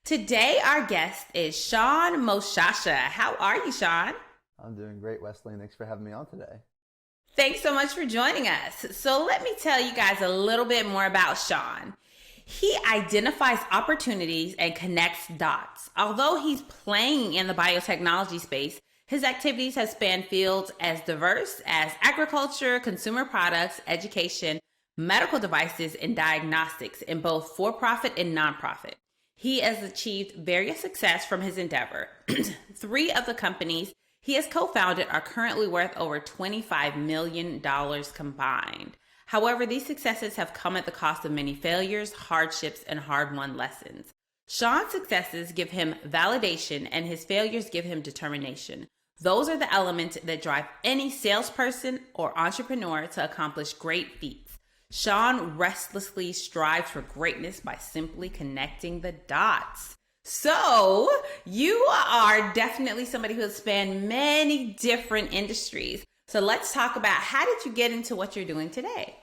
Today, our guest is Shaun Moshasha. How are you, Shaun? I'm doing great, Wesleyne. Thanks for having me on today. Thanks so much for joining us. So, let me tell you guys a little bit more about Shaun. He identifies opportunities and connects dots. Although he's playing in the biotechnology space, his activities have spanned fields as diverse as agriculture, consumer products, education, medical devices, and diagnostics in both for profit and nonprofit. He has achieved various success from his endeavor. Three of the companies he has co-founded are currently worth over $25 million combined. However, these successes have come at the cost of many failures, hardships, and hard-won lessons. Shaun's successes give him validation and his failures give him determination. Those are the elements that drive any salesperson or entrepreneur to accomplish great feats. Shaun restlessly strives for greatness by simply connecting the dots. So, you are definitely somebody who has spanned many different industries. So, let's talk about how did you get into what you're doing today?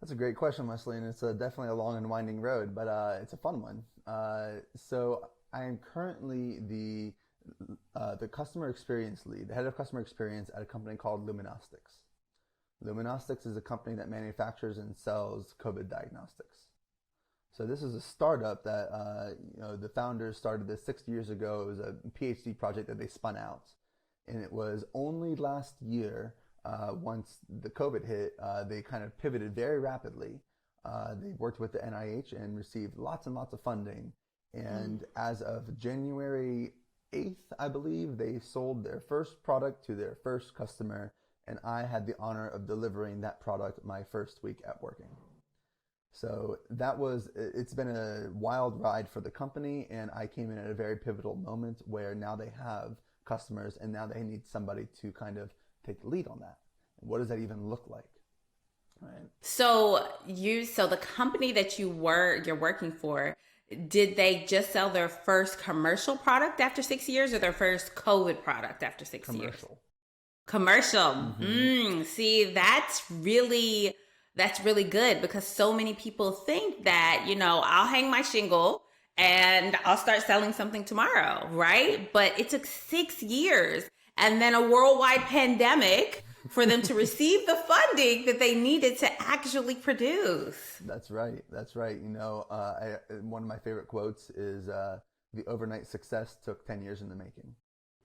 That's a great question, Wesleyne. It's definitely a long and winding road, but it's a fun one. So I am currently the customer experience lead, the head of customer experience at a company called Luminostics. Luminostics is a company that manufactures and sells COVID diagnostics. So this is a startup that the founders started this 6 years ago. It was a PhD project that they spun out, and it was only last year, once the COVID hit, they kind of pivoted very rapidly. They worked with the NIH and received lots and lots of funding. And as of January 8th, I believe, they sold their first product to their first customer, and I had the honor of delivering that product my first week at working. So it's been a wild ride for the company, and I came in at a very pivotal moment where now they have customers and now they need somebody to kind of take the lead on that. What does that even look like? Right. So the company that you're working for, did they just sell their first commercial product after 6 years or their first COVID product after 6 years? Commercial. See, that's really good because so many people think that, I'll hang my shingle and I'll start selling something tomorrow, right? But it took 6 years and then a worldwide pandemic for them to receive the funding that they needed to actually produce. That's right. That's right. One of my favorite quotes is the overnight success took 10 years in the making.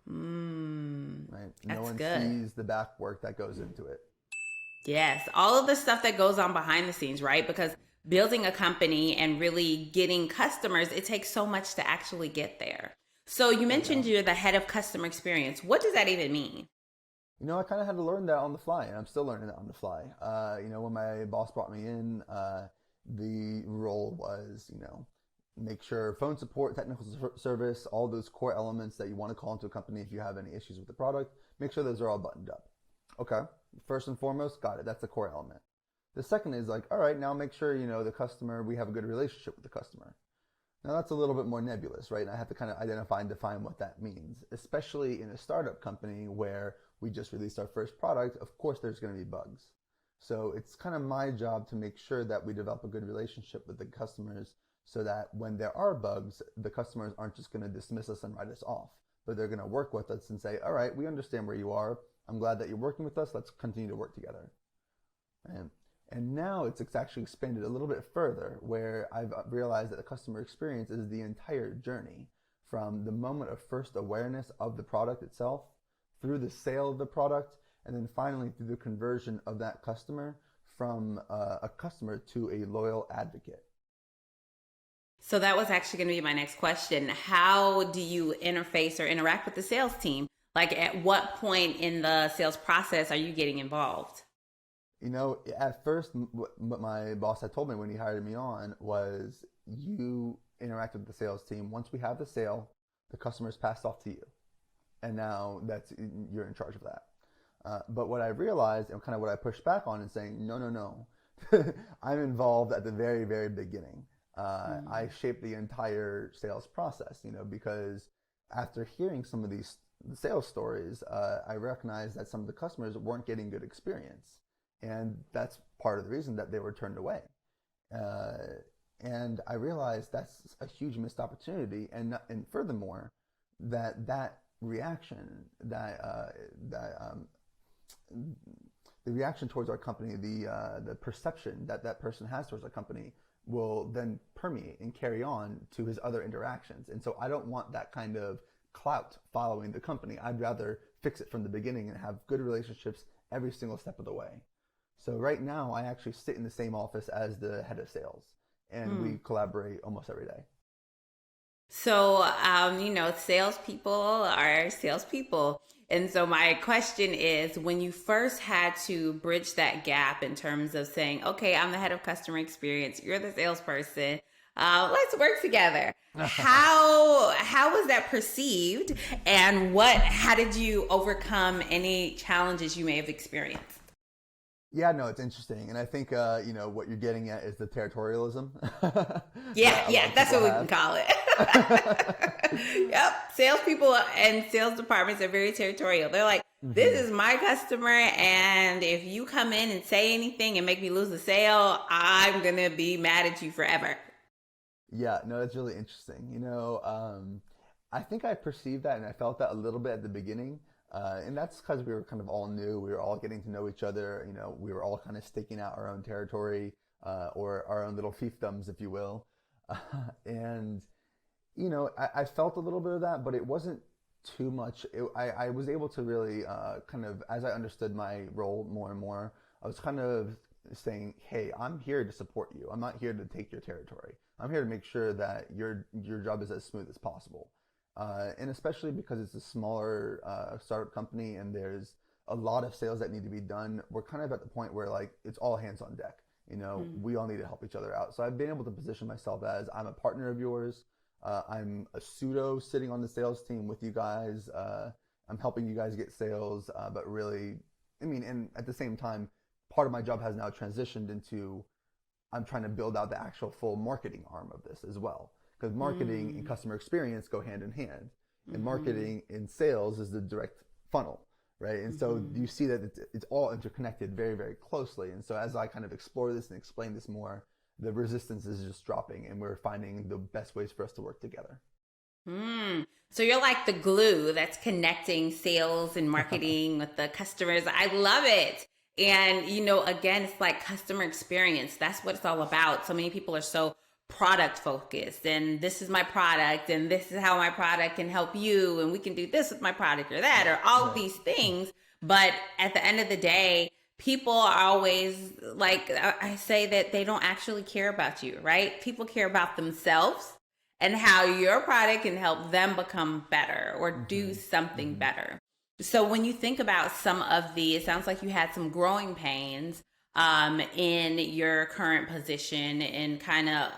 Right? No one sees the back work that goes into it. Yes, all of the stuff that goes on behind the scenes, right? Because building a company and really getting customers, it takes so much to actually get there. So you mentioned you're the head of customer experience. What does that even mean? I kind of had to learn that on the fly, and I'm still learning that on the fly. When my boss brought me in, the role was, make sure phone support, technical service, all those core elements that you want to call into a company if you have any issues with the product, make sure those are all buttoned up. Okay, first and foremost, got it. That's the core element. The second is like, all right, now make sure, the customer, we have a good relationship with the customer. Now that's a little bit more nebulous, right? And I have to kind of identify and define what that means, especially in a startup company where we just released our first product. Of course, there's going to be bugs. So it's kind of my job to make sure that we develop a good relationship with the customers so that when there are bugs, the customers aren't just going to dismiss us and write us off, but they're going to work with us and say, all right, we understand where you are. I'm glad that you're working with us. Let's continue to work together. And now it's actually expanded a little bit further where I've realized that the customer experience is the entire journey from the moment of first awareness of the product itself through the sale of the product and then finally through the conversion of that customer from a customer to a loyal advocate. So that was actually going to be my next question. How do you interface or interact with the sales team? Like at what point in the sales process are you getting involved? At first, what my boss had told me when he hired me on was you interact with the sales team. Once we have the sale, the customer is passed off to you. And now you're in charge of that. But what I realized and kind of what I pushed back on is saying, no. I'm involved at the very, very beginning. I shaped the entire sales process, because after hearing some of these sales stories, I recognized that some of the customers weren't getting good experience. And that's part of the reason that they were turned away. And I realized that's a huge missed opportunity. And furthermore, that reaction, the reaction towards our company, the perception that that person has towards our company will then permeate and carry on to his other interactions. And so I don't want that kind of clout following the company. I'd rather fix it from the beginning and have good relationships every single step of the way. So right now, I actually sit in the same office as the head of sales, and we collaborate almost every day. So, salespeople are salespeople. And so my question is, when you first had to bridge that gap in terms of saying, okay, I'm the head of customer experience, you're the salesperson, let's work together. How was that perceived? And how did you overcome any challenges you may have experienced? Yeah, no, it's interesting, and I think what you're getting at is the territorialism. Yeah, that's what we can call it. Yep, salespeople and sales departments are very territorial. They're like, this is my customer, and if you come in and say anything and make me lose the sale, I'm gonna be mad at you forever. Yeah, no, that's really interesting. I think I perceived that and I felt that a little bit at the beginning. And that's because we were kind of all new. We were all getting to know each other. We were all kind of staking out our own territory, or our own little fiefdoms, if you will. And, I felt a little bit of that, but it wasn't too much. I was able to really kind of, as I understood my role more and more, I was kind of saying, hey, I'm here to support you. I'm not here to take your territory. I'm here to make sure that your job is as smooth as possible. And especially because it's a smaller startup company and there's a lot of sales that need to be done, we're kind of at the point where like it's all hands on deck. We all need to help each other out. So I've been able to position myself as I'm a partner of yours. I'm a pseudo sitting on the sales team with you guys. I'm helping you guys get sales, but really, and at the same time, part of my job has now transitioned into I'm trying to build out the actual full marketing arm of this as well. Because marketing and customer experience go hand in hand. And marketing in sales is the direct funnel, right? And so you see that it's all interconnected very, very closely. And so as I kind of explore this and explain this more, the resistance is just dropping and we're finding the best ways for us to work together. So you're like the glue that's connecting sales and marketing with the customers. I love it. And, again, it's like customer experience. That's what it's all about. So many people are so product focused, and this is my product, and this is how my product can help you, and we can do this with my product or that, or all of these things. But at the end of the day, people are always like, I say that they don't actually care about you, right? People care about themselves and how your product can help them become better or do something better. So when you think about some of it sounds like you had some growing pains in your current position and kind of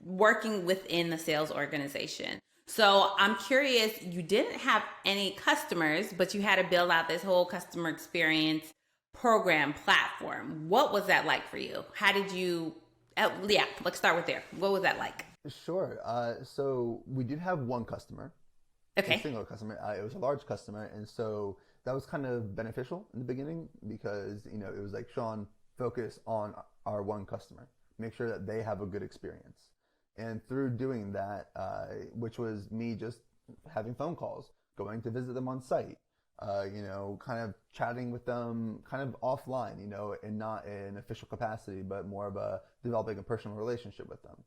working within the sales organization. So I'm curious, you didn't have any customers, but you had to build out this whole customer experience program platform. What was that like for you? How did you, let's start with there. What was that like? Sure. So we did have one customer. Okay. A single customer. It was a large customer, and so that was kind of beneficial in the beginning because it was like, Shaun, focus on our one customer, make sure that they have a good experience. And through doing that, which was me just having phone calls, going to visit them on site, kind of chatting with them kind of offline, and not in official capacity, but more of a developing a personal relationship with them.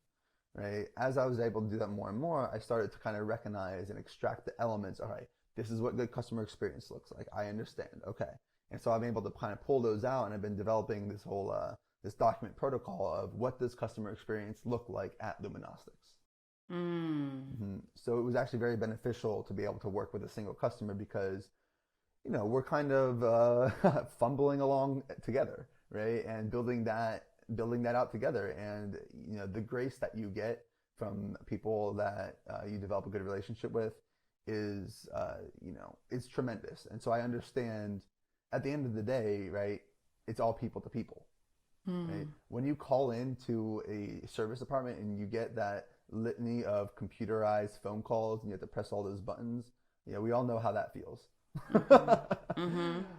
Right. As I was able to do that more and more, I started to kind of recognize and extract the elements. All right, this is what good customer experience looks like. I understand. Okay. And so I'm able to kind of pull those out, and I've been developing this whole this document protocol of what does customer experience look like at Luminostics. So it was actually very beneficial to be able to work with a single customer because, we're kind of fumbling along together, right, and building that out together. And the grace that you get from people that you develop a good relationship with is it's tremendous. And so I understand at the end of the day, right, it's all people to people. Right? When you call into a service department and you get that litany of computerized phone calls and you have to press all those buttons, we all know how that feels.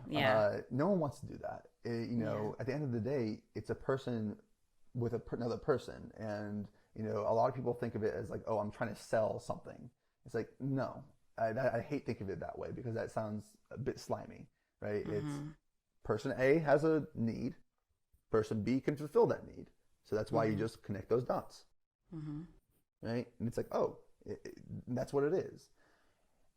Yeah. No one wants to do that. At the end of the day, it's a person with another person. And, you know, a lot of people think of it as like, oh, I'm trying to sell something. It's like, no, I hate thinking of it that way because that sounds a bit slimy, right? It's person A has a need, person B can fulfill that need. So that's why you just connect those dots, right? And it's like, oh, that's what it is.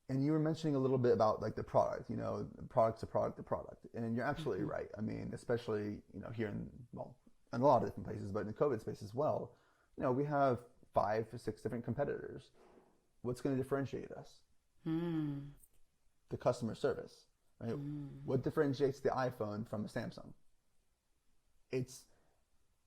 And you were mentioning a little bit about like the product, you know, product's a product, the product. And you're absolutely right. I mean, especially, you know, here in, well, in a lot of different places, but in the COVID space as well, you know, we have 5 to 6 different competitors. What's going to differentiate us? The customer service, right? What differentiates the iPhone from a Samsung? It's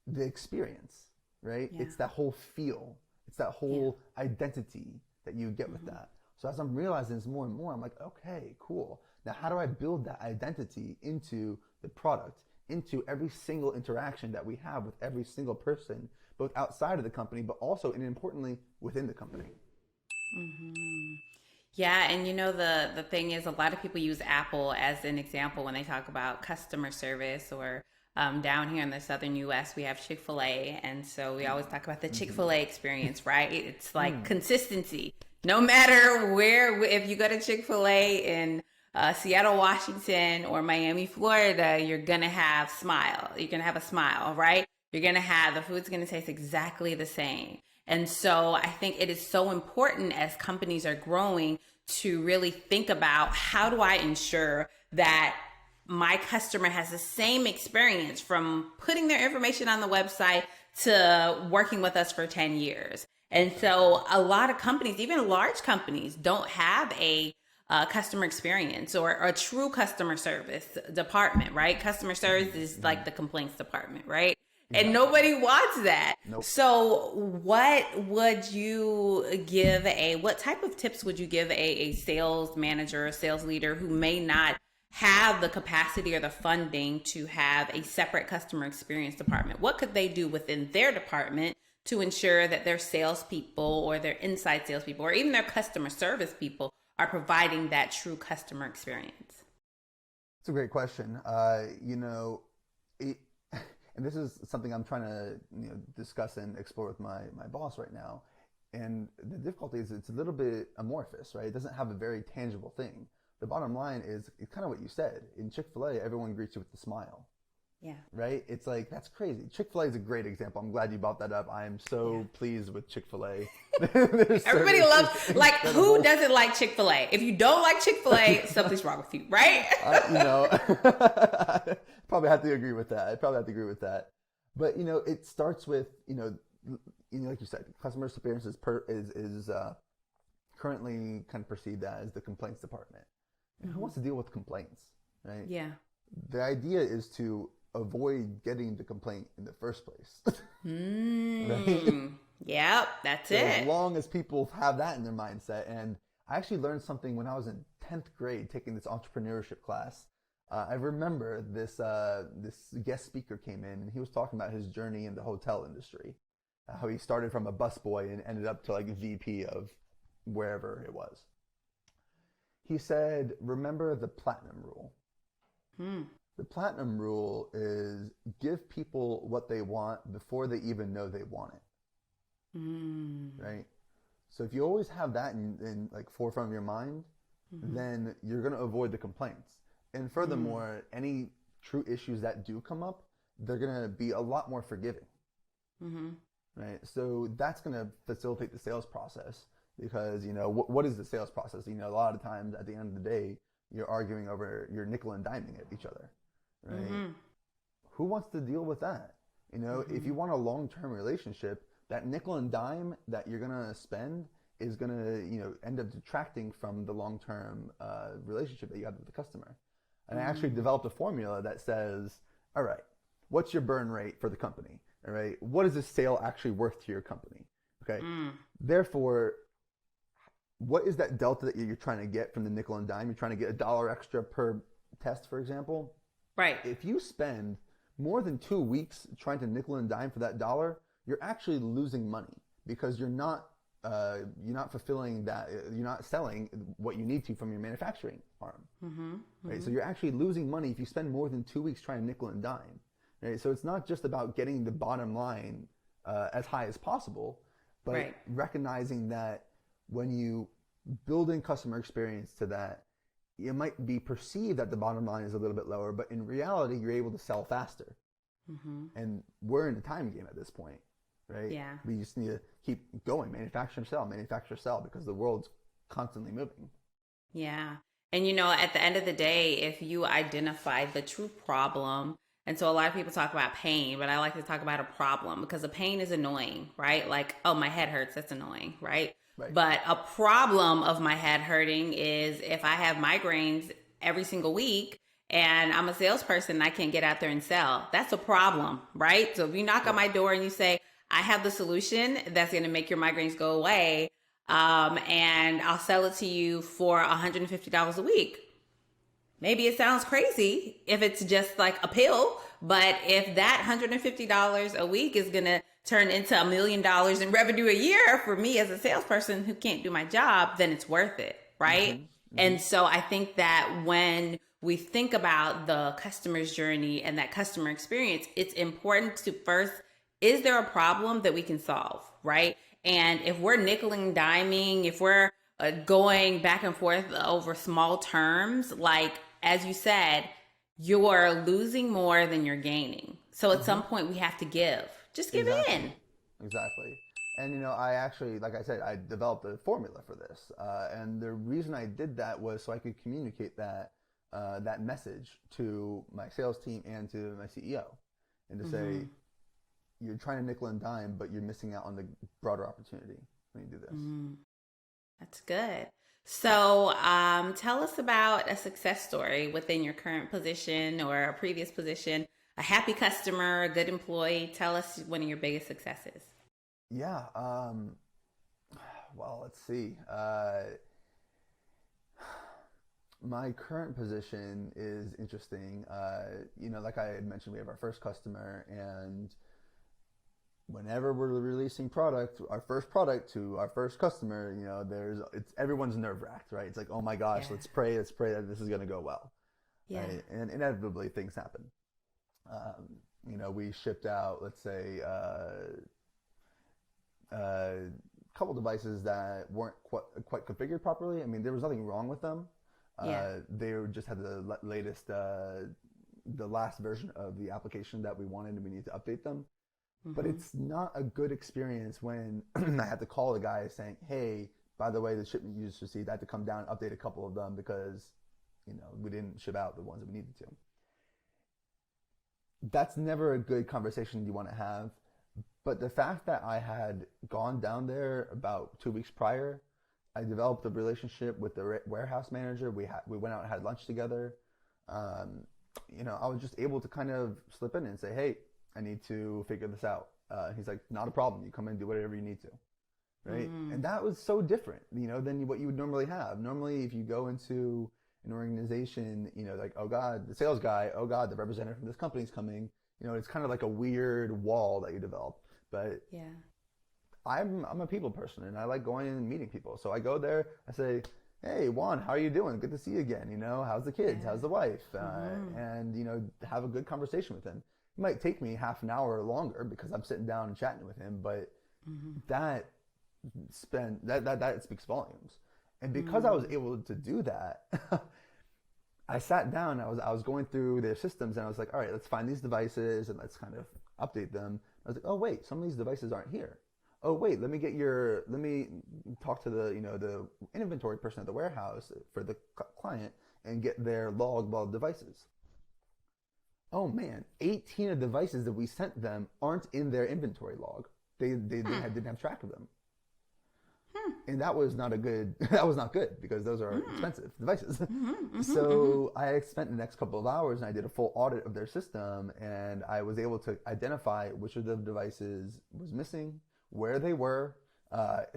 the experience, right? It's that whole feel. It's that whole identity that you get with that. So as I'm realizing this more and more, I'm like, okay, cool. Now, how do I build that identity into the product, into every single interaction that we have with every single person, both outside of the company, but also, and importantly, within the company? Yeah, and you know, the thing is, a lot of people use Apple as an example when they talk about customer service, or down here in the southern U.S., we have Chick-fil-A. And so we always talk about the Chick-fil-A experience, right? It's like consistency. No matter where, if you go to Chick-fil-A in Seattle, Washington, or Miami, Florida, you're going to have smile. You're going to have a smile, right? You're going to have, the food's going to taste exactly the same. And so I think it is so important as companies are growing to really think about, how do I ensure that my customer has the same experience from putting their information on the website to working with us for 10 years. And so a lot of companies, even large companies, don't have a customer experience or a true customer service department, right? Customer service is like the complaints department, right? And nobody wants that. Nope. So what type of tips would you give a sales manager, a sales leader who may not have the capacity or the funding to have a separate customer experience department? What could they do within their department to ensure that their salespeople or their inside salespeople or even their customer service people are providing that true customer experience? It's a great question. You know, and this is something I'm trying to, you know, discuss and explore with my boss right now. And the difficulty is it's a little bit amorphous, right? It doesn't have a very tangible thing. The bottom line is it's kind of what you said. In Chick-fil-A, everyone greets you with a smile. Yeah. Right? It's like, that's crazy. Chick-fil-A is a great example. I'm glad you brought that up. I am so pleased with Chick-fil-A. Everybody loves, like, who doesn't like Chick-fil-A? If you don't like Chick-fil-A, something's wrong with you, right? You know, probably have to agree with that. But, you know, it starts with, you know, like you said, customer experience is currently kind of perceived as the complaints department. And who wants to deal with complaints, right? Yeah. The idea is to avoid getting the complaint in the first place. Right? Yep, that's it. As long as people have that in their mindset. And I actually learned something when I was in 10th grade taking this entrepreneurship class. I remember this guest speaker came in and he was talking about his journey in the hotel industry. How he started from a busboy and ended up to like VP of wherever it was. He said, remember the platinum rule. The platinum rule is give people what they want before they even know they want it. Right? So if you always have that in like forefront of your mind, then you're going to avoid the complaints. And furthermore, any true issues that do come up, they're going to be a lot more forgiving. Right? So that's going to facilitate the sales process. Because, you know, what is the sales process? You know, a lot of times at the end of the day, you're arguing over, you're nickel and diming at each other, right? Who wants to deal with that? You know, if you want a long-term relationship, that nickel and dime that you're going to spend is going to, you know, end up detracting from the long-term relationship that you have with the customer. And I actually developed a formula that says, all right, what's your burn rate for the company? All right, what is this sale actually worth to your company? Okay, therefore, what is that delta that you're trying to get from the nickel and dime? You're trying to get $1 extra per test, for example. Right. If you spend more than 2 weeks trying to nickel and dime for that $1, you're actually losing money because you're not fulfilling that. You're not selling what you need to from your manufacturing arm. Right. So you're actually losing money if you spend more than 2 weeks trying to nickel and dime. right? So it's not just about getting the bottom line as high as possible, but Right. recognizing that when you build in customer experience to that, it might be perceived that the bottom line is a little bit lower, but in reality, you're able to sell faster. Mm-hmm. And we're in the time game at this point, right? Yeah. We just need to keep going, manufacture, sell, because the world's constantly moving. Yeah. And you know, at the end of the day, if you identify the true problem, and so a lot of people talk about pain, but I like to talk about a problem because a pain is annoying, right? Like, oh, my head hurts, that's annoying, right? Right. But a problem of my head hurting is if I have migraines every single week and I'm a salesperson and I can't get out there and sell. That's a problem, right? So if you knock on my door and you say, I have the solution that's going to make your migraines go away, and I'll sell it to you for $150 a week. Maybe it sounds crazy if it's just like a pill, but if that $150 a week is going to turn into $1 million in revenue a year for me as a salesperson who can't do my job, then it's worth it, right? Mm-hmm. And so I think that when we think about the customer's journey and that customer experience, it's important to first, is there a problem that we can solve, right? And if we're nickel and diming, if we're going back and forth over small terms, like as you said, you're losing more than you're gaining. So at some point we have to give. Just give in. Exactly. And I actually, like I said, I developed a formula for this, and the reason I did that was so I could communicate that message to my sales team and to my CEO, and to say, you're trying to nickel and dime, but you're missing out on the broader opportunity when you do this. That's good. So tell us about a success story within your current position or a previous position, a happy customer, a good employee. Tell us one of your biggest successes. Yeah. Well, let's see. My current position is interesting. Like I had mentioned, we have our first customer, and whenever we're releasing our first product to our first customer, it's everyone's nerve wracked, right? It's like, oh my gosh, let's pray that this is going to go well. Yeah. Right? And inevitably things happen. We shipped out, let's say, a couple devices that weren't quite configured properly. I mean, there was nothing wrong with them. They just had the latest, the last version of the application that we wanted, and we need to update them. But it's not a good experience when I had to call the guy saying, hey, by the way, the shipment you just received, I had to come down and update a couple of them because, we didn't ship out the ones that we needed to. That's never a good conversation you want to have. But the fact that I had gone down there about 2 weeks prior, I developed a relationship with the warehouse manager. We went out and had lunch together. I was just able to kind of slip in and say, hey, I need to figure this out. He's like, not a problem. You come in and do whatever you need to. Right? And that was so different, than what you would normally have. Normally, if you go into an organization, like, oh God, the sales guy, oh God, the representative from this company is coming. It's kind of like a weird wall that you develop. But I'm a people person, and I like going in and meeting people. So I go there, I say, hey, Juan, how are you doing? Good to see you again. How's the kids? How's the wife? And, have a good conversation with him. It might take me half an hour or longer because I'm sitting down and chatting with him, but that speaks volumes. And because I was able to do that, I sat down, I was going through their systems, and I was like, all right, let's find these devices and let's kind of update them. I was like, oh wait, some of these devices aren't here. Oh wait, let me talk to the inventory person at the warehouse for the client and get their log of all the devices. Oh man, 18 of the devices that we sent them aren't in their inventory log. They didn't have track of them. And that was not good because those are expensive devices. So I spent the next couple of hours and I did a full audit of their system, and I was able to identify which of the devices was missing, where they were,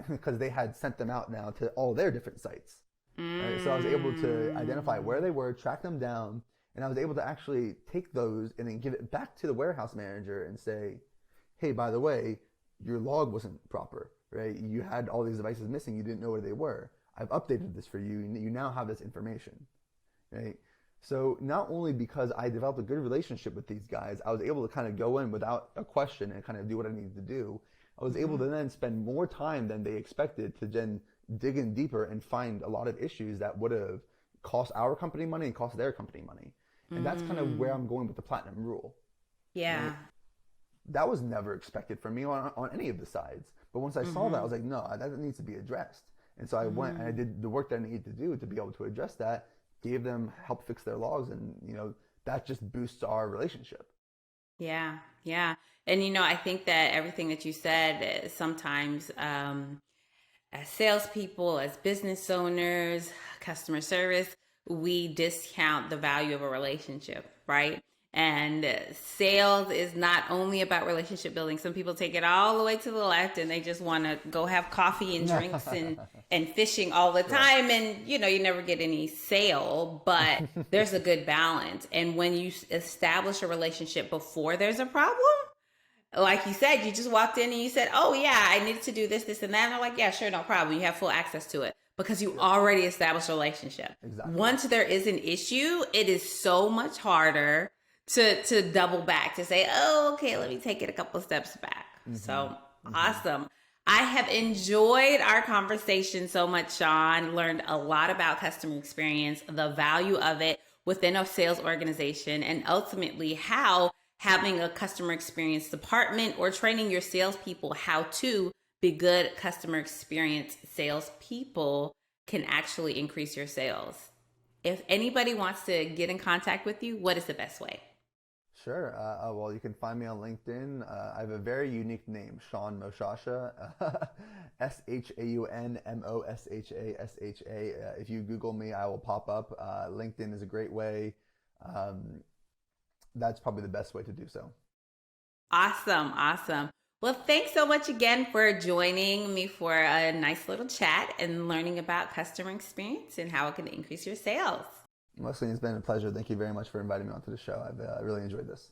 because they had sent them out now to all their different sites. Right? So I was able to identify where they were, track them down, and I was able to actually take those and then give it back to the warehouse manager and say, hey, by the way, your log wasn't proper, right? You had all these devices missing. You didn't know where they were. I've updated this for you. You now have this information, right? So not only because I developed a good relationship with these guys, I was able to kind of go in without a question and kind of do what I needed to do. I was able to then spend more time than they expected to then dig in deeper and find a lot of issues that would have cost our company money and cost their company money. And that's kind of where I'm going with the platinum rule. Yeah. Right? That was never expected from me on any of the sides. But once I saw that, I was like, no, that needs to be addressed. And so I went and I did the work that I needed to do to be able to address that, gave them help fix their logs, and that just boosts our relationship. Yeah, yeah. And I think that everything that you said, sometimes as salespeople, as business owners, customer service, we discount the value of a relationship, right? And sales is not only about relationship building. Some people take it all the way to the left and they just want to go have coffee and drinks and fishing all the time. And, you never get any sale, but there's a good balance. And when you establish a relationship before there's a problem, like you said, you just walked in and you said, oh yeah, I needed to do this, this, and that. And they're like, yeah, sure, no problem. You have full access to it because you already established a relationship. Exactly. Once there is an issue, it is so much harder to double back, to say, oh, okay, let me take it a couple of steps back. So awesome. I have enjoyed our conversation so much, Shaun. Learned a lot about customer experience, the value of it within a sales organization, and ultimately how having a customer experience department or training your salespeople how to be good customer experience salespeople can actually increase your sales. If anybody wants to get in contact with you, what is the best way? Sure. Well, you can find me on LinkedIn. I have a very unique name, Shaun Moshasha, ShaunMoshasha. If you Google me, I will pop up. LinkedIn is a great way. That's probably the best way to do so. Awesome. Awesome. Well, thanks so much again for joining me for a nice little chat and learning about customer experience and how it can increase your sales. Wesleyne, it's been a pleasure. Thank you very much for inviting me onto the show. I've really enjoyed this.